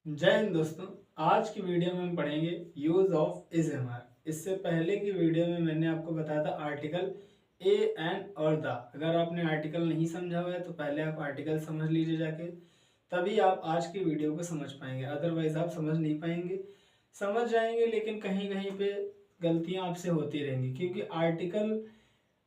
जय हिंद दोस्तों। आज की वीडियो में हम पढ़ेंगे use of is am are. इससे पहले की वीडियो में मैंने आपको बताया था आर्टिकल ए एंड और द। अगर आपने आर्टिकल नहीं समझा हुआ है तो पहले आप आर्टिकल समझ लीजिए जाके, तभी आप आज की वीडियो को समझ पाएंगे। अदरवाइज आप समझ नहीं पाएंगे। समझ जाएंगे लेकिन कहीं कहीं पे गलतियां आपसे होती रहेंगी, क्योंकि आर्टिकल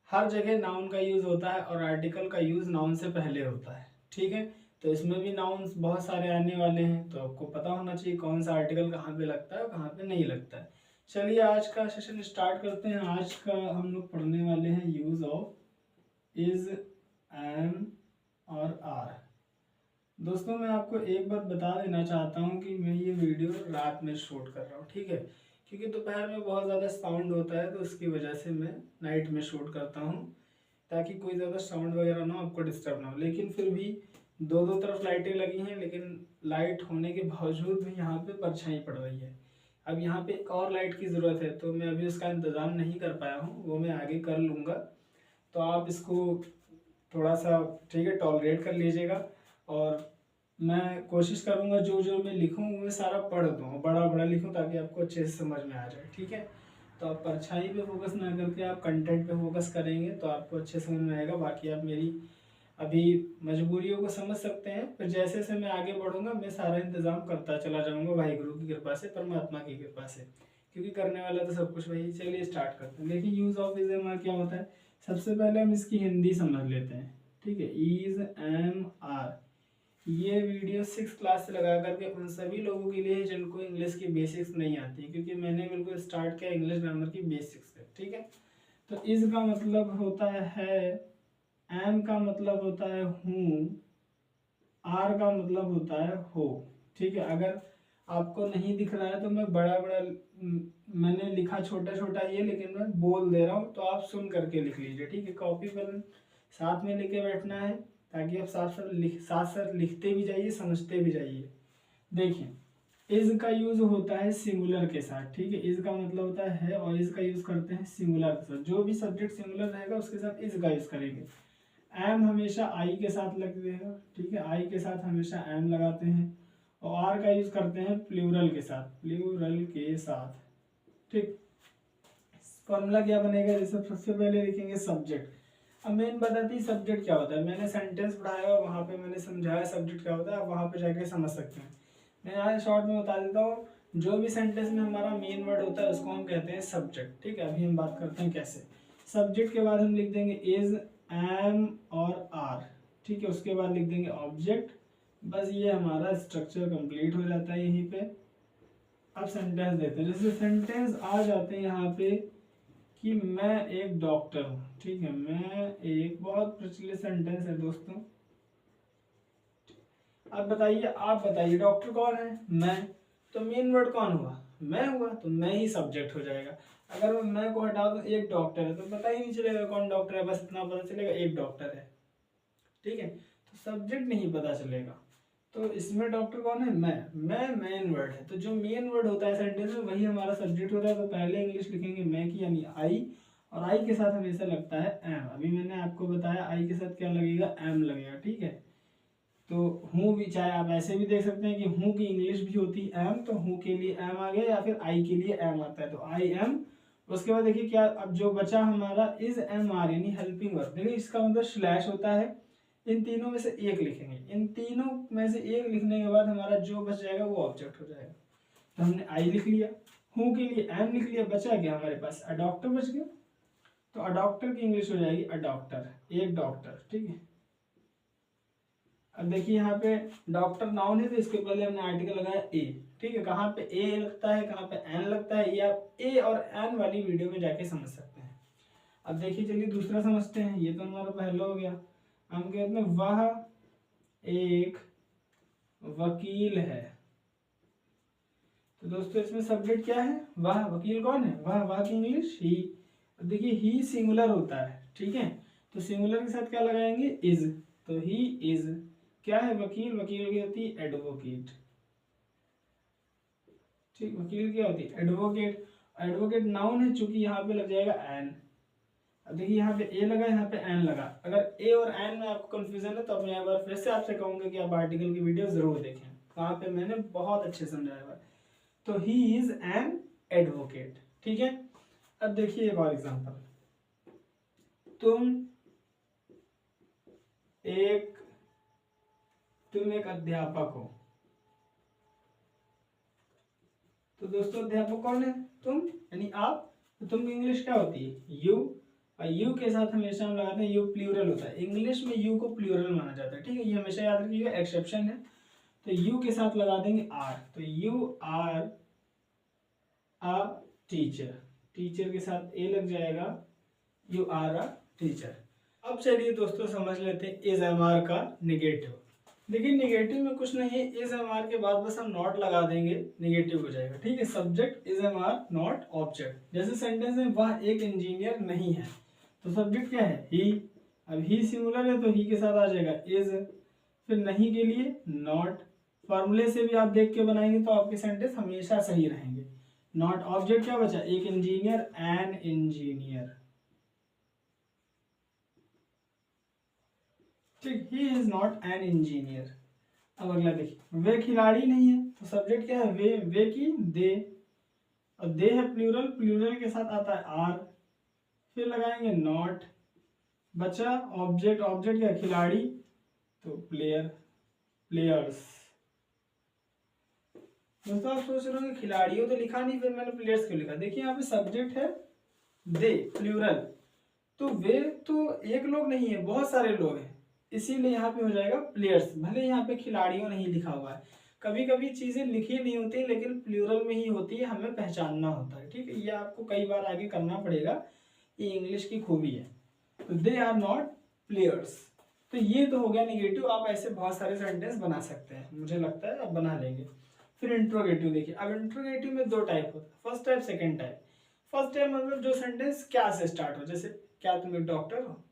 हर जगह नाउन का यूज होता है और आर्टिकल का यूज नाउन से पहले होता है। ठीक है, तो इसमें भी नाउन्स बहुत सारे आने वाले हैं, तो आपको पता होना चाहिए कौन सा आर्टिकल कहाँ पे लगता है और कहाँ पे नहीं लगता है। चलिए आज का सेशन स्टार्ट करते हैं। आज का हम लोग पढ़ने वाले हैं यूज ऑफ इज, एम और आर। दोस्तों मैं आपको एक बात बता देना चाहता हूँ कि मैं ये वीडियो रात में शूट कर रहा हूँ, ठीक है, क्योंकि दोपहर में बहुत ज़्यादा साउंड होता है तो उसकी वजह से मैं नाइट में शूट करता हूँ, ताकि कोई ज़्यादा साउंड वगैरह ना हो, आपको डिस्टर्ब ना हो। लेकिन फिर भी दो दो तरफ लाइटें लगी हैं, लेकिन लाइट होने के बावजूद भी यहाँ पे परछाई पड़ रही है। अब यहाँ पे एक और लाइट की ज़रूरत है, तो मैं अभी उसका इंतज़ाम नहीं कर पाया हूँ, वो मैं आगे कर लूँगा। तो आप इसको थोड़ा सा ठीक है टॉलरेट कर लीजिएगा, और मैं कोशिश करूँगा जो जो मैं लिखूँ वो सारा पढ़ दूँ, बड़ा बड़ा लिखूँ, ताकि आपको अच्छे से समझ में आ जाए। ठीक है, तो आप परछाई पे फोकस ना करके आप कंटेंट पे फोकस करेंगे तो आपको अच्छे समझ में आएगा। बाकी आप मेरी अभी मजबूरियों को समझ सकते हैं, फिर जैसे जैसे मैं आगे बढ़ूंगा मैं सारा इंतजाम करता चला जाऊंगा, वाहिगुरु की कृपा से, परमात्मा की कृपा से, क्योंकि करने वाला तो सब कुछ वही। चलिए स्टार्ट करते हैं। देखिए use of is am are क्या होता है। सबसे पहले हम इसकी हिंदी समझ लेते हैं। ठीक है, इज एम आर ये वीडियो 6 क्लास से लगा करके उन सभी लोगों के लिए जिनको इंग्लिश की बेसिक्स नहीं आती, क्योंकि मैंने बिल्कुल स्टार्ट किया इंग्लिश ग्रामर की बेसिक्स से। ठीक है, तो इस का मतलब होता है, एम का मतलब होता है हूँ, आर का मतलब होता है हो। ठीक है, अगर आपको नहीं दिख रहा है तो मैं बड़ा बड़ा मैंने लिखा छोटा छोटा ये, लेकिन मैं बोल दे रहा हूँ तो आप सुन करके लिख लीजिए। ठीक है, कॉपी पर साथ में लेके बैठना है, ताकि आप साथ साथ लिखते भी जाइए, समझते भी जाइए। देखिए इज का यूज होता है सिंगुलर के साथ। ठीक है, इज का मतलब होता है और इज का यूज करते हैं सिंगुलर के साथ। जो भी सब्जेक्ट सिंगुलर रहेगा उसके साथ इज का यूज करेंगे। एम हमेशा आई के साथ लगेगा। ठीक है, आई के साथ हमेशा एम लगाते हैं, और आर का यूज करते हैं प्लूरल के साथ, प्लूरल के साथ। ठीक, फॉर्मूला क्या बनेगा, जैसे सबसे पहले लिखेंगे सब्जेक्ट। अब मेन बताती सब्जेक्ट क्या होता है, मैंने सेंटेंस पढ़ाया वहाँ पे मैंने समझाया सब्जेक्ट क्या होता है, आप वहाँ पे जाके समझ सकते हैं। मैं यहाँ शॉर्ट में बता देता हूँ। जो भी सेंटेंस में हमारा मेन वर्ड होता है उसको हम कहते हैं सब्जेक्ट। ठीक है, अभी हम बात करते हैं कैसे। सब्जेक्ट के बाद हम लिख देंगे इज, एम और आर। ठीक है, उसके बाद लिख देंगे ऑब्जेक्ट। बस ये हमारा स्ट्रक्चर कंप्लीट हो जाता है यहीं पे। अब सेंटेंस देते हैं, जैसे सेंटेंस आ जाते हैं यहाँ पे कि मैं एक डॉक्टर हूँ। ठीक है, मैं एक बहुत प्रचलित सेंटेंस है दोस्तों। अब बताइए, आप बताइए डॉक्टर कौन है, मैं। तो मेन वर्ड कौन हुआ, मैं हुआ, तो मैं ही सब्जेक्ट हो जाएगा। अगर मैं को हटा दो, एक डॉक्टर है, तो पता ही नहीं चलेगा कौन डॉक्टर है, बस इतना पता चलेगा एक डॉक्टर है। ठीक है, तो सब्जेक्ट नहीं पता चलेगा। तो इसमें डॉक्टर कौन है, मैं मेन वर्ड है। तो जो मेन वर्ड होता है सेंटेंस में वही हमारा सब्जेक्ट होता है। तो पहले इंग्लिश लिखेंगे मैं की, यानी आई, और आई के साथ हमेशा लगता है एम। अभी मैंने आपको बताया आई के साथ क्या लगेगा, एम लगेगा। ठीक है, तो हूँ भी, चाहे आप ऐसे भी देख सकते हैं कि हूँ की इंग्लिश भी होती है एम, तो हूँ के लिए एम आ गया, या फिर आई के लिए एम आता है तो आई एम। उसके बाद देखिए क्या, अब जो बचा हमारा इज एम आर यानी हेल्पिंग वर्ब। देखिए इसका मतलब स्लैश होता है। इन तीनों में से एक लिखेंगे, इन तीनों में से एक लिखने के बाद हमारा जो बच जाएगा वो ऑब्जेक्ट हो जाएगा। तो हमने आई लिख लिया, हूँ के लिए एम लिख लिया, बचा गया हमारे पास अडॉप्टर बच गया। तो अडॉप्टर की इंग्लिश हो जाएगी अडॉप्टर, एक डॉक्टर। ठीक है, अब देखिए यहाँ पे डॉक्टर नाउन है तो इसके पहले हमने आर्टिकल लगाया ए। ठीक है, कहाँ पे ए लगता है कहाँ पे एन लगता है, ये आप ए और एन वाली वीडियो में जाके समझ सकते हैं। अब देखिए चलिए दूसरा समझते हैं। ये तो हमारा पहला हो गया। हम कहते हैं वह एक वकील है। तो दोस्तों इसमें सब्जेक्ट क्या है, वह। वकील कौन है, वह की इंग्लिश ही। देखिए ही सिंगुलर होता है। ठीक है, तो सिंगुलर के साथ क्या लगाएंगे, इज। तो ही इज क्या है, वकील। वकील की होती है एडवोकेट। ठीक, वकील क्या होती है, एडवोकेट। एडवोकेट नाउन है, चूंकि यहाँ पे लग जाएगा एन। अब देखिए यहाँ पे ए लगा, यहाँ पे एन लगा। अगर ए और एन में आपको कंफ्यूजन है तो मैं एक बार फिर से आपसे कहूंगा कि आप आर्टिकल की वीडियो जरूर देखें। वहां पे मैंने बहुत अच्छे समझाया हुआ है। तो ही इज एन एडवोकेट। ठीक है, अब देखिए एक और एग्जांपल। तुम एक अध्यापक हो। तो दोस्तों अध्यापक कौन है? तुम, यानी आप। तो तुम की इंग्लिश क्या होती है? यू। और यू के साथ हमेशा हम लगाते हैं यू, प्लूरल होता है इंग्लिश में, यू को प्लूरल माना जाता है। ठीक है, ये हमेशा याद रखिएगा, एक्सेप्शन है। तो यू के साथ लगा देंगे आर। तो you are a teacher. Teacher के साथ ए लग जाएगा, यू आर अ टीचर। अब चलिए दोस्तों समझ लेते हैं इज एम आर का निगेटिव। देखिए निगेटिव में कुछ नहीं है, इज एम आर के बाद बस हम नॉट लगा देंगे, निगेटिव हो जाएगा। ठीक है, subject is am are not object. जैसे सेंटेंस में वह एक इंजीनियर नहीं है, तो सब्जेक्ट क्या है? ही। अब ही सिंगुलर है तो ही के साथ आ जाएगा इज, फिर नहीं के लिए नॉट। फॉर्मूले से भी आप देख के बनाएंगे तो आपके सेंटेंस हमेशा सही रहेंगे। नॉट ऑब्जेक्ट क्या बचा? एक इंजीनियर, एन इंजीनियर। ठीक, he is not an engineer. अब अगला देखिए, वे खिलाड़ी नहीं है, तो सब्जेक्ट क्या है? वे की दे। और दे है प्लूरल, प्लूरल के साथ आता है आर, फिर लगाएंगे नॉट। बचा ऑब्जेक्ट, ऑब्जेक्ट क्या? खिलाड़ी, तो प्लेयर, प्लेयर्स। दोस्तों आप सोच रहे होंगे खिलाड़ियों तो लिखा नहीं, फिर मैंने प्लेयर्स क्यों लिखा? देखिए यहाँ पे सब्जेक्ट है दे, प्लूरल, तो वे तो एक लोग नहीं है, बहुत सारे लोग हैं, इसीलिए यहाँ पे हो जाएगा प्लेयर्स। भले यहाँ पे खिलाड़ियों नहीं लिखा हुआ है, कभी कभी चीजें लिखी नहीं होती लेकिन प्लूरल में ही होती है, हमें पहचानना होता है। ठीक है, ये आपको कई बार आगे करना पड़ेगा, ये इंग्लिश की खूबी है। तो दे आर नॉट प्लेयर्स। तो ये तो हो गया निगेटिव। आप ऐसे बहुत सारे सेंटेंस बना सकते हैं, मुझे लगता है आप बना लेंगे। फिर इंट्रोगेटिव देखिए। अब इंट्रोगेटिव में दो टाइप होता है, first type, second type. First type मतलब जो सेंटेंस क्या से स्टार्ट हो, जैसे क्या तुम एक डॉक्टर हो,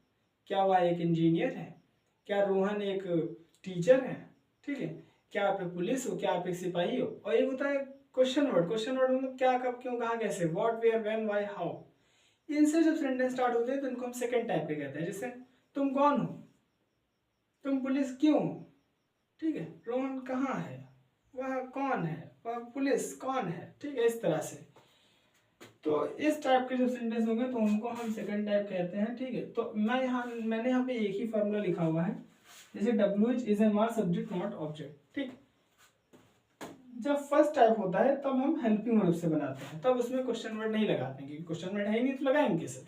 क्या वह एक इंजीनियर है, क्या रोहन एक टीचर है। ठीक है, क्या आप एक पुलिस हो, क्या आप एक सिपाही हो। और एक होता है क्वेश्चन वर्ड। क्वेश्चन वर्ड मतलब क्या, कब, क्यों, कहाँ, कैसे, what, where, when, why, how. इनसे जब सेंटेंस स्टार्ट होते हैं तो इनको हम सेकंड टाइप के कहते हैं। जैसे तुम कौन हो, तुम पुलिस क्यों हो। ठीक है, रोहन कहाँ है, वह कौन है, वह पुलिस कौन है। ठीक है, इस तरह से। तो इस टाइप के जो सेंटेंस होंगे तो उनको हम सेकंड टाइप कहते हैं। ठीक है, तो मैंने यहाँ पे एक ही फॉर्मूला लिखा हुआ है, जैसे WH is am are subject not object. ठीक, जब फर्स्ट टाइप होता है तब हम हेल्पिंग वर्ब से बनाते हैं, तब उसमें क्वेश्चन वर्ड नहीं लगाते हैं, क्योंकि क्वेश्चन वर्ड है ही नहीं तो लगाएंगे किसे।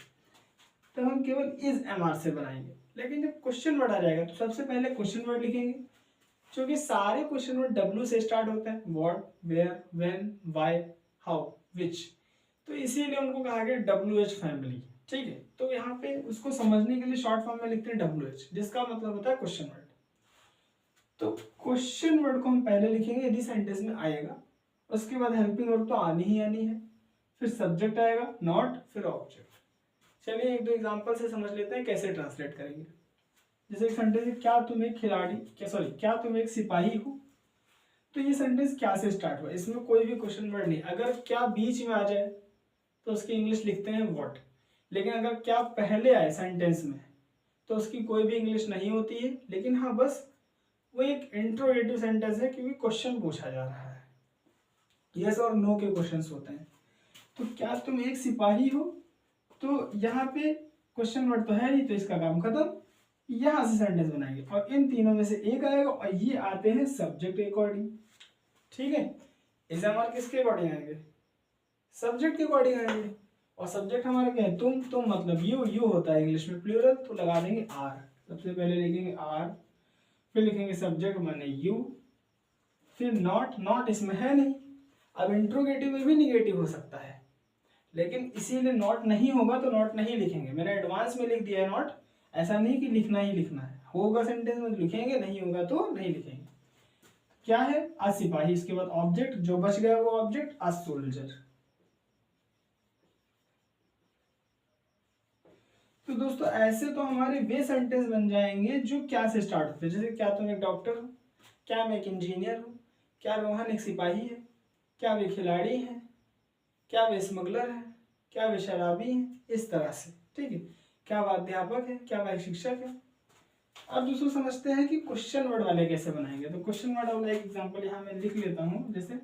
तब हम केवल इज एम आर से बनाएंगे। लेकिन जब क्वेश्चन वर्ड आ जाएगा तो सबसे पहले क्वेश्चन वर्ड लिखेंगे, क्योंकि सारे क्वेश्चन वर्ड W से स्टार्ट होते हैं, what, where, when, why, how, which. तो इसीलिए उनको कहा गया WH फैमिली। ठीक है, तो यहाँ पे उसको समझने के लिए शॉर्ट फॉर्म में लिखते हैं WH, जिसका मतलब होता है क्वेश्चन वर्ड। तो क्वेश्चन वर्ड को हम पहले लिखेंगे यदि सेंटेंस में आएगा, उसके बाद हेल्पिंग वर्ब तो आनी ही आनी है, फिर सब्जेक्ट आएगा नॉट, फिर ऑब्जेक्ट। चलिए एक दो एग्जांपल से समझ लेते हैं कैसे ट्रांसलेट करेंगे। जैसे एक सेंटेंस है, क्या तुम एक खिलाड़ी, क्या तुम एक सिपाही हो। तो ये सेंटेंस क्या से स्टार्ट हुआ, इसमें कोई भी क्वेश्चन वर्ड नहीं। अगर क्या बीच में आ जाए तो उसकी इंग्लिश लिखते हैं व्हाट, लेकिन अगर क्या पहले आए सेंटेंस में तो उसकी कोई भी इंग्लिश नहीं होती है। लेकिन हाँ, बस वो एक इंट्रोगेटिव सेंटेंस है, क्योंकि क्वेश्चन पूछा जा रहा है, यस और नो के क्वेश्चंस होते हैं। तो क्या तुम एक सिपाही हो, तो यहाँ पे क्वेश्चन वर्ड तो है नहीं, तो इसका काम खत्म। यहाँ से सेंटेंस बनाएंगे और इन तीनों में से एक आएगा, और ये आते हैं सब्जेक्ट के अकॉर्डिंग। ठीक है, इस हमारे किसके अकॉर्डिंग आएंगे? सब्जेक्ट के अकॉर्डिंग आएंगे। और सब्जेक्ट हमारा क्या है? तुम मतलब यू होता है इंग्लिश में प्लूरल, तो लगा देंगे आर। सबसे पहले लिखेंगे आर, फिर लिखेंगे सब्जेक्ट माने यू, फिर नॉट इसमें है नहीं। अब इंट्रोगेटिव में भी निगेटिव हो सकता है, लेकिन इसीलिए नॉट नहीं होगा तो नॉट नहीं लिखेंगे। मैंने एडवांस में लिख दिया है नॉट, ऐसा नहीं कि लिखना ही लिखना है, होगा सेंटेंस में लिखेंगे, नहीं होगा तो नहीं लिखेंगे। क्या है? आ सिपाही, इसके बाद ऑब्जेक्ट, जो बच गया वो ऑब्जेक्ट आ सोल्जर। तो दोस्तों ऐसे तो हमारे वे सेंटेंस बन जाएंगे जो क्या से स्टार्ट होते हैं। जैसे क्या तुम एक डॉक्टर हो, क्या मैं एक इंजीनियर हूँ, क्या रोहन एक सिपाही है, क्या वे खिलाड़ी हैं, क्या वे स्मगलर है, क्या वे शराबी हैं, इस तरह से। ठीक है, क्या वह अध्यापक है, क्या वह शिक्षक है। अब दोस्तों समझते हैं कि क्वेश्चन वर्ड वाले कैसे बनाएंगे। तो क्वेश्चन वर्ड वाला एक एग्जांपल यहाँ मैं लिख लेता हूँ, जैसे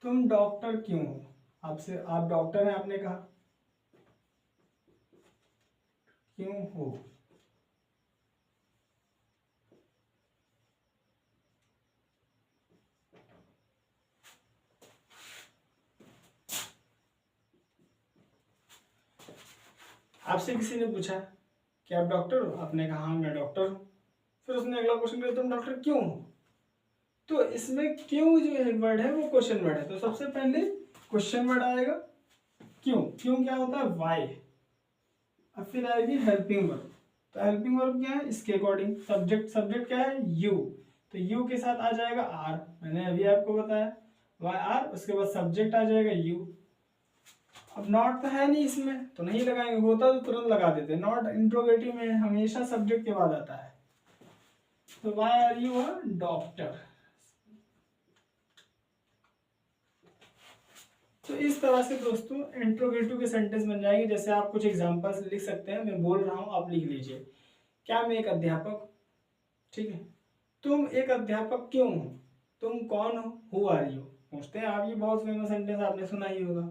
तुम डॉक्टर क्यों हो। आपसे, आप डॉक्टर हैं, आपने कहा क्यों हो। आपसे किसी ने पूछा कि आप डॉक्टर हो, आपने कहा हाँ मैं डॉक्टर हूँ। फिर उसने अगला क्वेश्चन किया तुम डॉक्टर क्यों हो। तो इसमें क्यों जो है वर्ड है वो क्वेश्चन वर्ड है। तो सबसे पहले क्वेश्चन वर्ड आएगा क्यों। क्यों क्या होता है, वाई। अब फिर आएगी हेल्पिंग वर्ब। तो हेल्पिंग वर्ब क्या है, इसके अकॉर्डिंग। सब्जेक्ट, सब्जेक्ट क्या है, यू। तो यू के साथ आ जाएगा आर, मैंने अभी आपको बताया वाई आर। उसके बाद सब्जेक्ट आ जाएगा यू। अब नॉट तो है नहीं इसमें तो नहीं लगाएंगे, होता तो तुरंत लगा देते। नॉट इंट्रोगेटिव में हमेशा सब्जेक्ट के बाद आता है। तो why are you a doctor. तो इस तरह से दोस्तों इंट्रोगेटिव के सेंटेंस बन जाएंगे। जैसे आप कुछ एग्जांपल्स लिख सकते हैं, मैं बोल रहा हूं आप लिख लीजिए। क्या मैं एक अध्यापक, ठीक है। तुम एक अध्यापक क्यों हो, तुम कौन हो, हु आर यू। पूछते हैं आप, ये बहुत फेमस सेंटेंस आपने सुना ही होगा।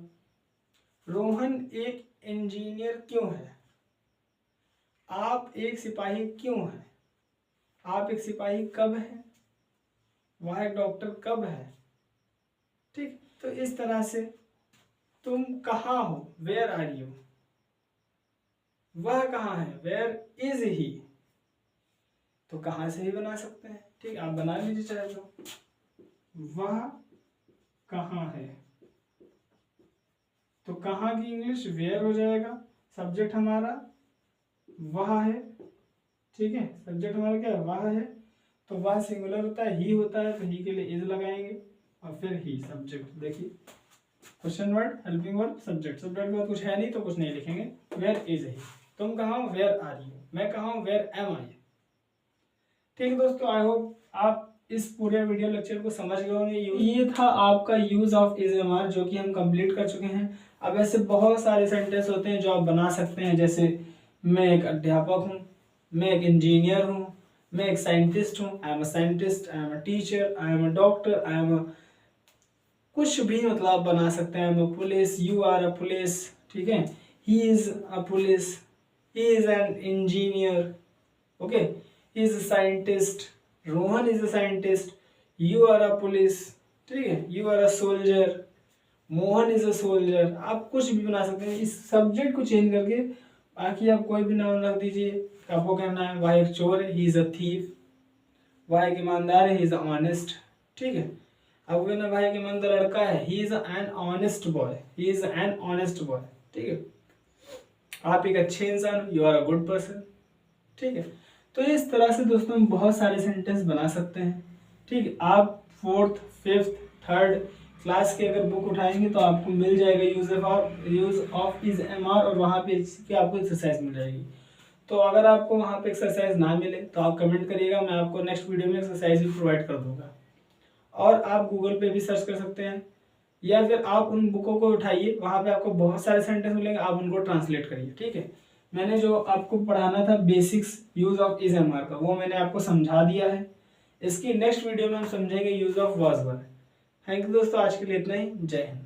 रोहन एक इंजीनियर क्यों है, आप एक सिपाही क्यों है, आप एक सिपाही कब है, वह एक डॉक्टर कब है। ठीक, तो इस तरह से तुम कहाँ हो, वेयर आर यू। वह कहाँ है, वेयर इज ही। तो कहाँ से भी बना सकते हैं, ठीक, आप बना लीजिए चाहे तो। वह कहाँ है, तो कहाँ की इंग्लिश वेयर हो जाएगा। सब्जेक्ट हमारा वह है, ठीक है। सब्जेक्ट हमारा क्या है, वह है। तो वह सिंगुलर होता है, ही होता है, तो ही के लिए इज लगाएंगे और फिर ही सब्जेक्ट। देखिए question word, helping verb, subject. Subject के बाद कुछ है नहीं तो कुछ नहीं लिखेंगे। वेयर इज ही, तुम कहाँ हो, वेयर आर यू। मैं कहाँ हूँ, वेयर एम आई। ठीक है दोस्तों, आई होप आप इस पूरे वीडियो लेक्चर को समझ गए होंगे। ये था आपका use of is am are, जो कि हम कंप्लीट कर चुके हैं। अब ऐसे बहुत सारे सेंटेंस होते हैं जो आप बना सकते हैं, जैसे मैं एक अध्यापक हूँ, मैं एक इंजीनियर हूँ, मैं एक साइंटिस्ट हूँ, I am a scientist, I am a teacher, I am a doctor, I am a, कुछ भी मतलब आप बना सकते हैं। I am a police, you are a police, ठीक है। He is a police, he is an engineer, okay. He is a scientist, Rohan is a scientist, you are a police, ठीक है। you are a soldier, Mohan is a soldier। आप कुछ भी बना सकते हैं इस सब्जेक्ट को चेंज करके। बाकी आप कोई भी नाम रख दीजिए। आपको कहना है वह एक चोर है, he is a thief, वह एक ईमानदार है, he is honest, ठीक है। आपको कहना वह एक ईमानदार लड़का है, he is an honest boy, he is an honest boy, ठीक है। आप एक अच्छे इंसान, you are a good person, ठीक है। तो इस तरह से दोस्तों हम बहुत सारे सेंटेंस बना सकते हैं, ठीक। आप 4th, 5th, 3rd क्लास के अगर बुक उठाएंगे तो आपको मिल जाएगा use of is am are, और वहाँ पे इसकी आपको एक्सरसाइज मिल जाएगी। तो अगर आपको वहाँ पे एक्सरसाइज ना मिले तो आप कमेंट करिएगा, मैं आपको नेक्स्ट वीडियो में एक्सरसाइज भी प्रोवाइड कर दूंगा। और आप गूगल पे भी सर्च कर सकते हैं, या फिर आप उन बुकों को उठाइए, वहाँ पे आपको बहुत सारे सेंटेंस मिलेंगे, आप उनको ट्रांसलेट करिए, ठीक है। मैंने जो आपको पढ़ाना था basics use of is am are का, वो मैंने आपको समझा दिया है। इसकी नेक्स्ट वीडियो में हम समझेंगे use of was were. Thank you दोस्तों, आज के लिए इतना ही। जय हिंद।